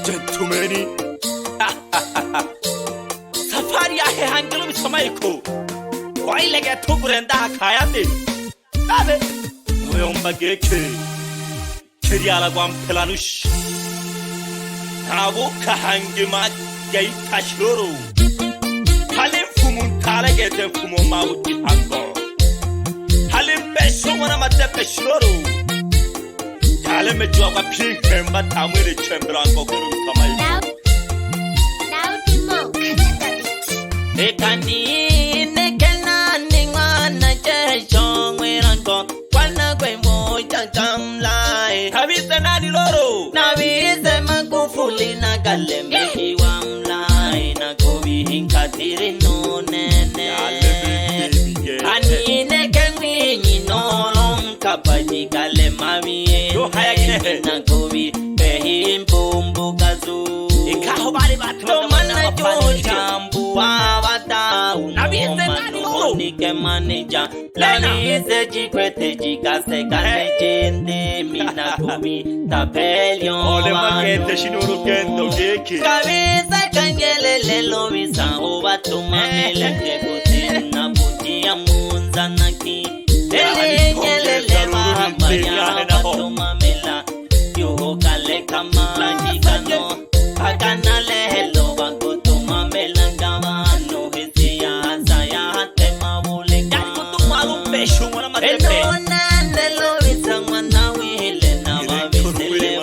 Gentlemen, safari ahe hangelo mit MAYIKU. Why lege tokurenda khaya de? Abe, moyomba geke. Kiriala guam pelanush. Abu kahangima gay tashuru. Halim fumun tala gete fumo mauti hango. Halim besho wana MADEBE shuru. Halim mejua kwa pink hemba tamwele chembran kokuru MAYIKU. Ekani nekena ningwana cheshong weranko wana kwe moja tamlai. Nabise nani loro? Nabise makufuli na kaleme kiwamlai na kobi hinkatiri no nene. Ani nekengwi ninolong kapaji kalema miye na kobi pehimpumbu kazu. Ikaho bali batu tomana jojambu wawata unabise nani loro? Nike manager lani se jikwete jikase kase jende mina kumi tapelion ole makete shinuru kendo geki kabisa kangelele LUBHIZA obatuma mele kekutina butia munza naki elelele mahamaya obatuma mela yuho kale kama jikano akanale hello bakutuma mela ngavano hisia saya tema bule yakutuma lumbeshu mwana MADEBE enone LUBHIZA mwana wile na wabisele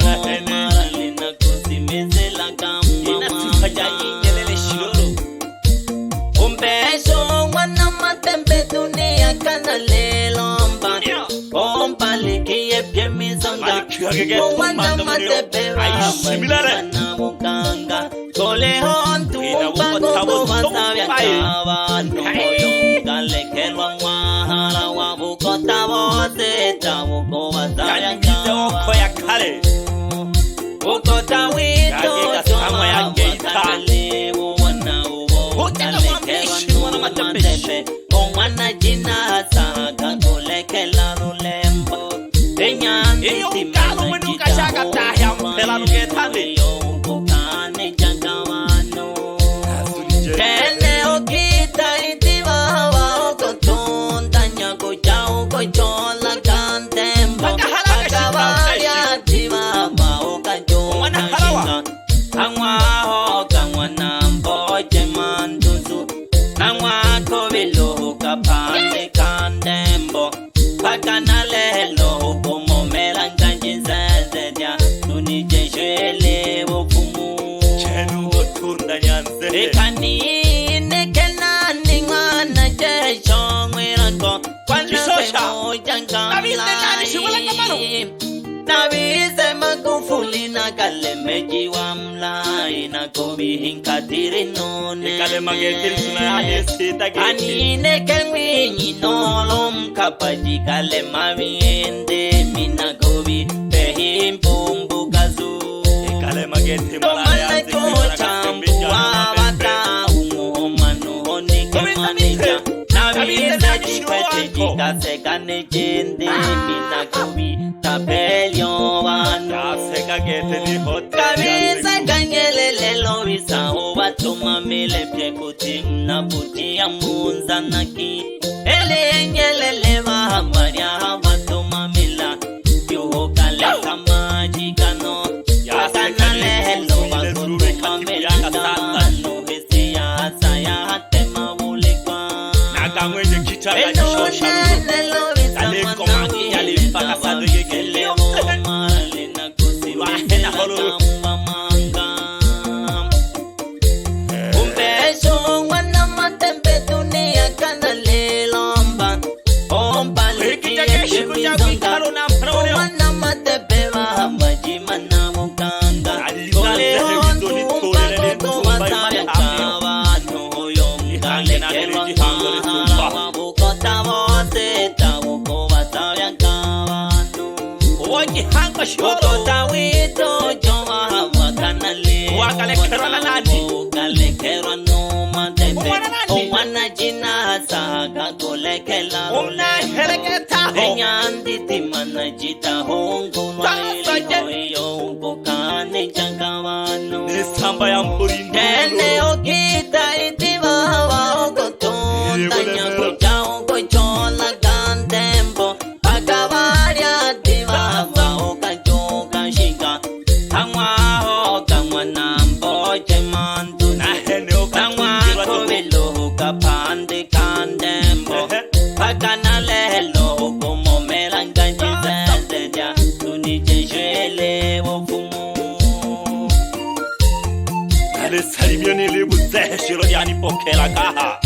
mara lina kusimizela kama ingelele shiro umbeshu mwana MADEBE dunia kanale lomba omba likiye piemizonga mwana MADEBE mwana mukanga kole hontu mpango wasavya kavano yungale kelwa mwahara wabukota wote tabuko wasavya kavano ukota wito joma wakale wana ubo kale kelwa MADEBE omwana jina saka kule kela rulembo enyanti timana jita mwana yungukane jangavano kene okita itivawa okotunda nyako chao kochola kantembo akavaya tivama okajona shinga angwaho kangwana mboche manduzu angwako vilo kapande kandembo pakanalelo pomomela nganjizezedya nunijeshele wofumu chenu otunda nyanze ekani nekena ningwana jeshong weranko kwanako jangamlai nabise makufuli na kalemeji wamlai na kobi hinkatiri none kalema getiri sunaya sita ani nekengwi ninolom kapaji kalema miende mina kobi pehimpumbu kazu kalema getiri malaya chambu wawata umuhomanu honike manija nabise jikwete jikase kane jende mina kobi tapelion wano kabisa kangelele LUBHIZA obatuma mele pyekuti na butia munza naki elengelele vahamaria obatuma mela yuho kale kama jikano yakanale hello bakutuma mela ngavano hisia saya hatema bulikwa nakamweje kitala kishosha kale komaki alipaka sadege kele maralina kusimena hamba manga umbesho wana MADEBE dunia kanale lomba omba likiye shimizonga wana MADEBE wahamba jimana mukanga kole hontu mpango wasavya kavano yongale kelwa mahara wabukota wote tabuko wasavya kavano oji hanga shoro ukota wito joma wakanale wakale kerwa nani wakale kerwa no MADEBE jina saga kolekela Una heleketa ho Enyandi timana jita hongo yo kokane jangawano Nisamba ya mburindu Ene okita itiwa wa okoton Tanya kujao kochola gandembo Pagawaria diva wa okajoka shika Tangwa ho kangwa nambo jemandu Nahene Tangwa kovelo kapande kandembo Pagana lelo como melanganji zendeja Tunije shwele wofumu Nale salimioni libuze shiro yani pokela kaha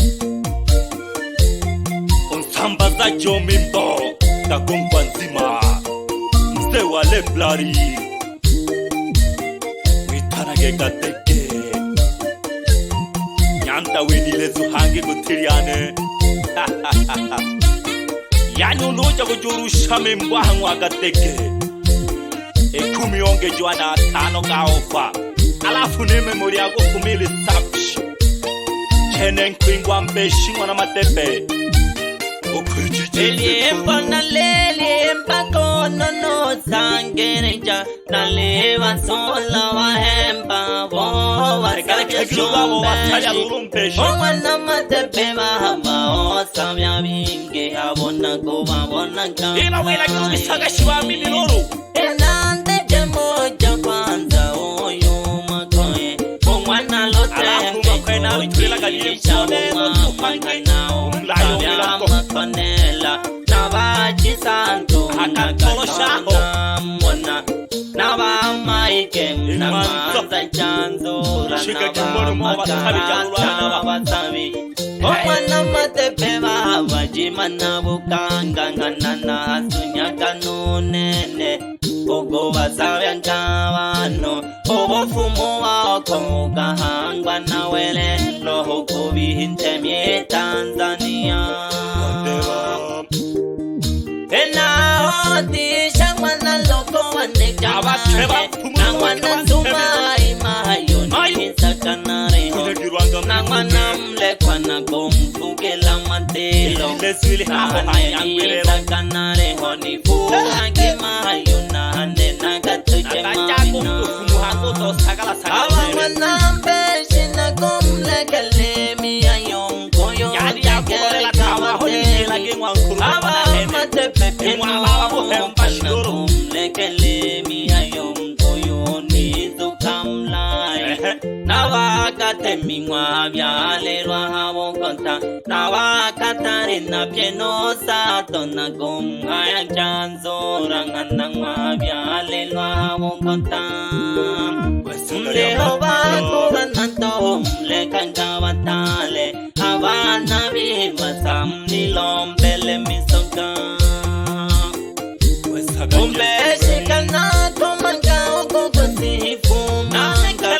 Onsamba za jomimbo Kagongwa nzima Mse wale blari Witanage gateke Nyanta wenile zuhange gutiriane Yani unuja kujuru shame mbahangu agateke Ekumi onge juana tano gaofa Alafu ne memori yago kumili sapshi Chenen kwingwa mbeshi wana madebe Liempa na liempa kono no sangereja Na leva sola wa hempa Wo wa mbeshi Wana madebe wa hama O samya binge Abona kuwa wana kama Ila wila kumisaga shiwa mimi loro Enande jemoja kwanza Oyo makoe Mwana lote kwena witwela kanyemsone Makonela Navaji santo Nakatolosha Mwana Nava maike Namanza chanzo Nava makarata Wasabi Mwana matepe Wajimana bukanga Nganana Sunya kanunene Ogo wasabi ankawano Ogo fumo wa oko Gahangwa na wele Loho kubi hintemye Tanzania Ena oti Shangwana loko wane jamane Nangwana sumai Mahayoni sakanare Nangwana mlekwa na gomfuke la matelo Nangwana sakanare Honi fuhangi Mahayona Hande nagatuche mamina Awangwana mbeshi na kumlekele Miya yonko yontekele kamatele Awa matepe keno Pana kumlekele Miya yonko yonizu kamlai Nawakate mingwa vyalelwa hawokota Nawakatari na pieno sato na kumhaya chanzo Ranganangwa vyalelwa hawokota Mleho bakuwa nato mlekanga watale Hawana viva samni lombele misoka Umbeshi kana kumanga ukukusi fumanga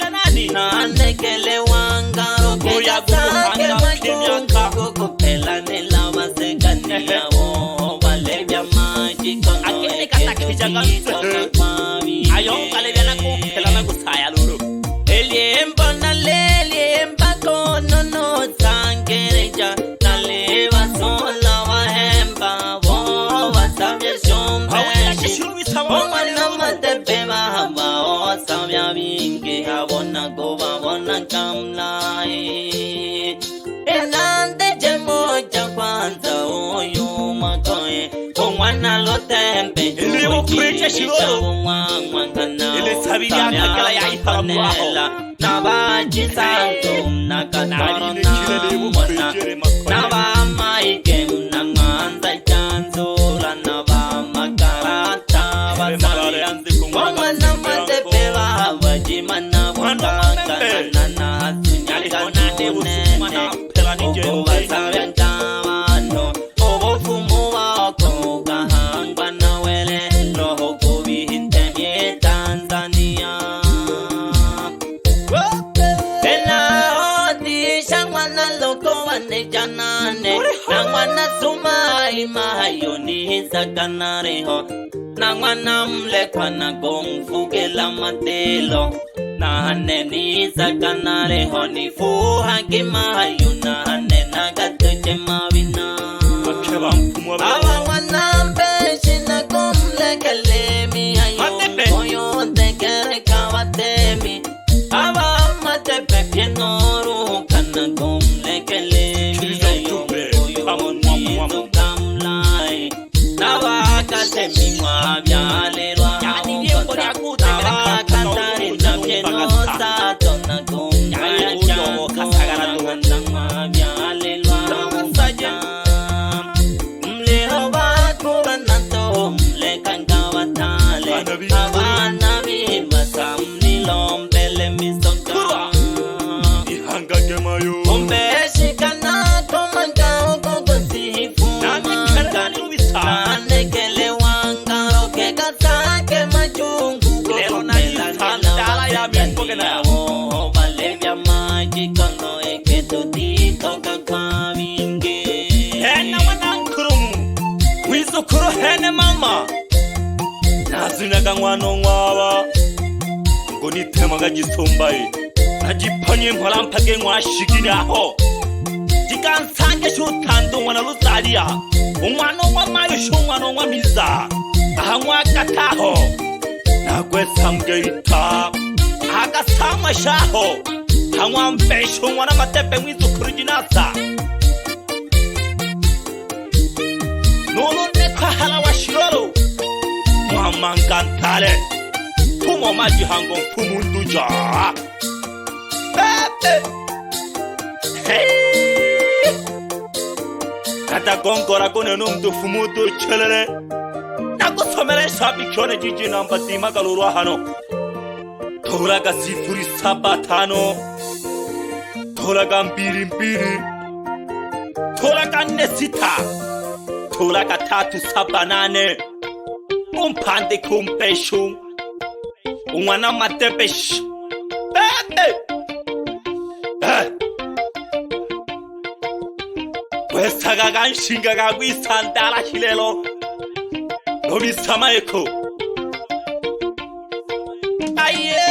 Nanekele wanga Rokeja sake makunga Kukupela nila wasekani ya wo Walevya maji kono Ekekija kitoka kwa viye Ayo kalevya na kupela na kusaya lulu Eliempa na leliempa kono no sangereja Naleva sola wa hempa Wo wasavya shombeshi Mwana matepe wa hawa Osavya vingi Havona gowa wona kamlai Enande jemoja kwanza Oyo makoe Mwana lotempe Ilimu kureche shiroro Ili sabiria kakala ya ihamuaho Navaji santo Nakatoro na mwana Nava maike Mnanganza chanzura Nava makarata Wasami Mwana matepe Wajimana Wakanga Nana Sunyaka nunene Oko wasabi ankawano Ogo fumu wako Gahangwa na wele Loho kubi hintemye Tanzania Ena oti Shangwana loko wane janane Nangwana sumai Mahayoni sakanare ho Nangwana mlekwa na gomfuke la matelo Nahane ni sakanare ho Ni fuhangi Mahayuna Hane nagate manga gemayo MBESHI kana komanga okogosifu manga nane kele wanga roke katake majungu lelo na isandala ya mipogena o balevya maji kono eketo dito kakavinge hena wanankurum wizukuru hene mama nazinaga ngwano ngwaba ngo nitemaga gisombaye najipanye mpalampage ngwashigiraho jikansange shutandu wana luzalia umwana wa mayishu umwana wa miza ahanywa kataho nagwesamgeita agasamwa shaho hanywa MBESHI umwana MADEBE mwizukuru jinasa nulune kahala wa shirolo mwamangantale tumo maji hango mfumunduja kata gongora kone numdu fumudu chelele nako somere sabi kyone jiji namba tima galurwa hano toraga sifuri sabatano toraga mbiri toraga nesita toraga tatu sabanane umpande kumpeshu umwana MADEBE wesaga ganshinga gagwisandala hilelo LUBHISA MAYIKU aye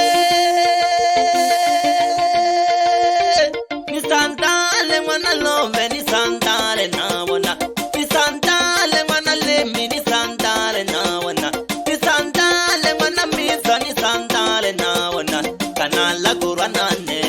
ni sandale mwana LOBHE ni sandale naona ni sandale mwana lemi ni sandale naona ni sandale mwana miza ni sandale naona kanala guranane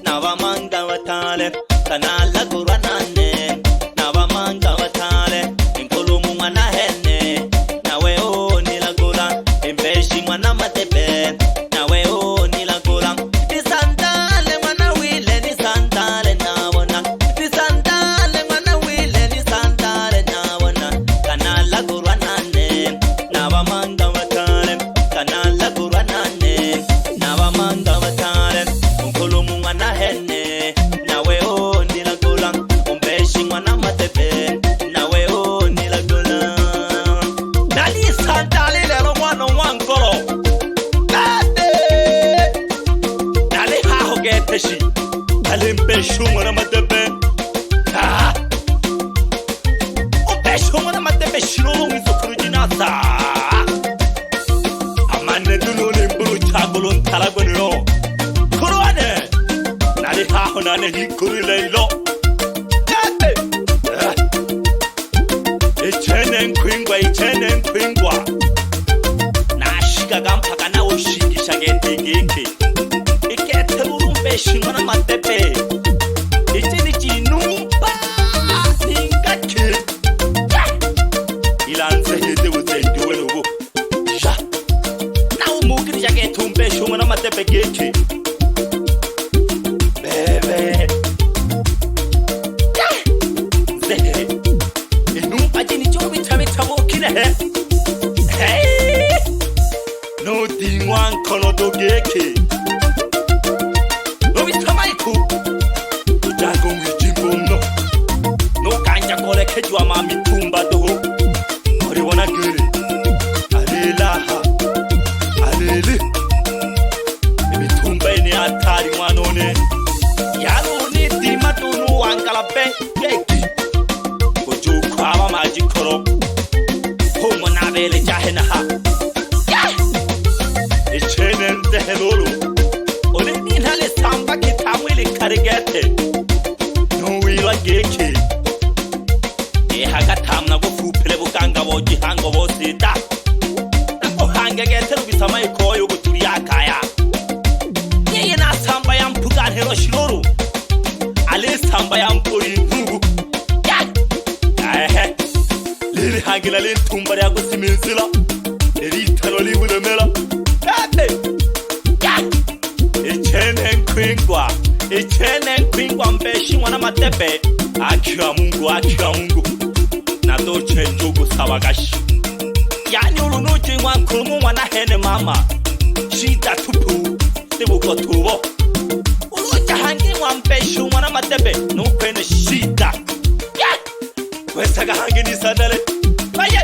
nawa manga watale kanala guranane nawa manga watale inkulumu mwana hene nawe o nilagura MBESHI mwana MADEBE nawe o nilagura ni sandale mwana wile ni sandale naona ni sandale mwana wile ni sandale naona kanala guranane nawa manga watale kanala guranane nawa manga watale inkulumu mwana hene nawe o nilagura MBESHI mwana MADEBE nawe o nilagura nali sandale lelo mwana wangolo nali haho geteshi nali MBESHI mwana MADEBE MBESHI mwana MADEBE shirolo mwizukuru jinasa amane dunole mbulu chagolo ntalagonero kuruane nali haho nane hikuru leilo ichene nkwingwa nashiga gampaka na ushigisha gendigiki iketeruru MBESHI mwana MADEBE ichini chinumba singaki ilanze hede uzendiwe nubu sha na umugirija getu MBESHI mwana MADEBE giki bebe zehe inumba jini chobi tabukire hey no dingwan kono dogeke LUBHISA MAYIKU jago mwijimbono no kanja kole kejwa mami tumba doho ori wana gere alelaha alele ibitumba ene atari mwanone yalo ni dimatunu wankala keki gojo aba maji koro homo na bele jahena ha ichene ndehelolo ole ni hale samba kitamwele karigete no wira geke haga tamna go fupele bukanga boji hango bosita nako hange gete LUBHISA MAYIKU yo guturi akaya yeye na samba ya mpuga hero shiroro ale samba ya mpori ntugu lili hangila lintumba ya gusimizila lili talo libulemela ichene nkwingwa MBESHI mwana MADEBE akiwa Mungu na doche njogo sabagashi yani ulunuji mwankulumu mwana hene mama shida tupu tibuko tubo uluja hangi mwa MBESHI madebe nukwene shida wesaga hange ni sandale baye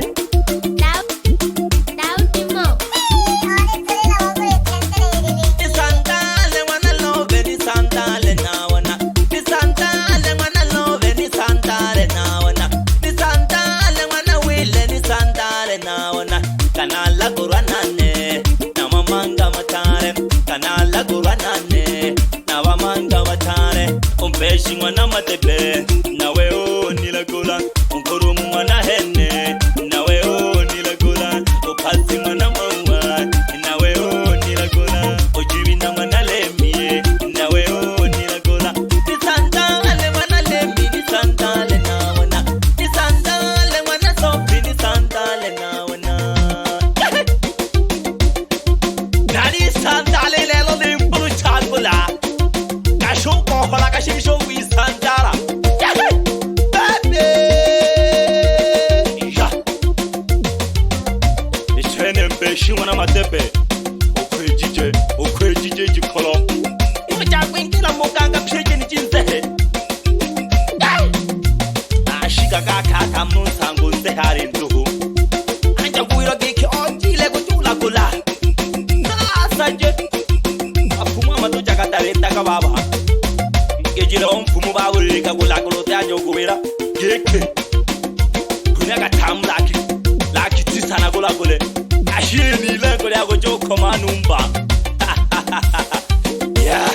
MBESHI mwana madebe nawe o nilagola unkuru mwana hene nawe o nilagola opasi mwana mawa nawe o nilagola ojibina mwana lemie nawe o nilagola nisandale mwana lemi nisandale nawana nisandale mwana sofi nisandale nawana nani sandale lelo limpuru chalbula hola kashisho wisandara baby ya ichene MBESHI mwana madebe okwejije jikolo imujagwingila muganga pyeje nijinzehe ashika kakaka munsango nze hari nduhu anja gwiro giki onjile kutula kula sanje apuma matuja katareta kababa Gejira omfumu bawulika kulakulote anyogubira geke kunyaga tamlaki laki tisana kulakule ashini lengo lyako chokoma numba ya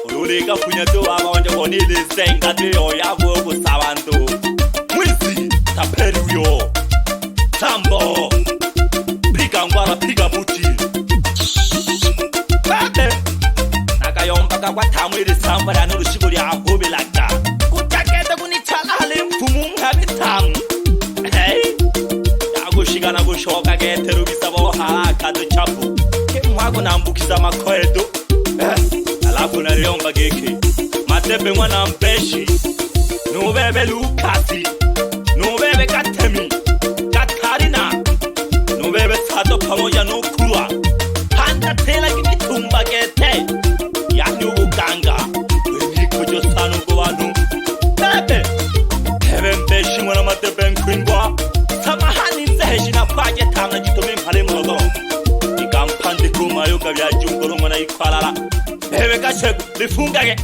ululika punyato baba wanje konile senga teyo yabo kusabantu mwizi taperiyo tambo piga ngwara piga buti kwa tamwiri sambara n'urushigo ryahobe laka kutakete kunichala hali mfumu nkabitamu yagushigana gushoka gete rubisaba haraka duchapu kimwago nambukiza makoedo alafu naliomba geke madebe mwana MBESHI nubebe lukasi nubebe katemi katarina nubebe sato pamoja nukurwa handa tela kimitumba gete yani uganga weniko josanu kubanu bebe MBESHI mwana madebe nkwingwa samahani nzeheshi na kwaje tamna jitome mpale mwogo ikampande kuma yoga vya jungoro mwana ikwalala bebe kachegu lifungage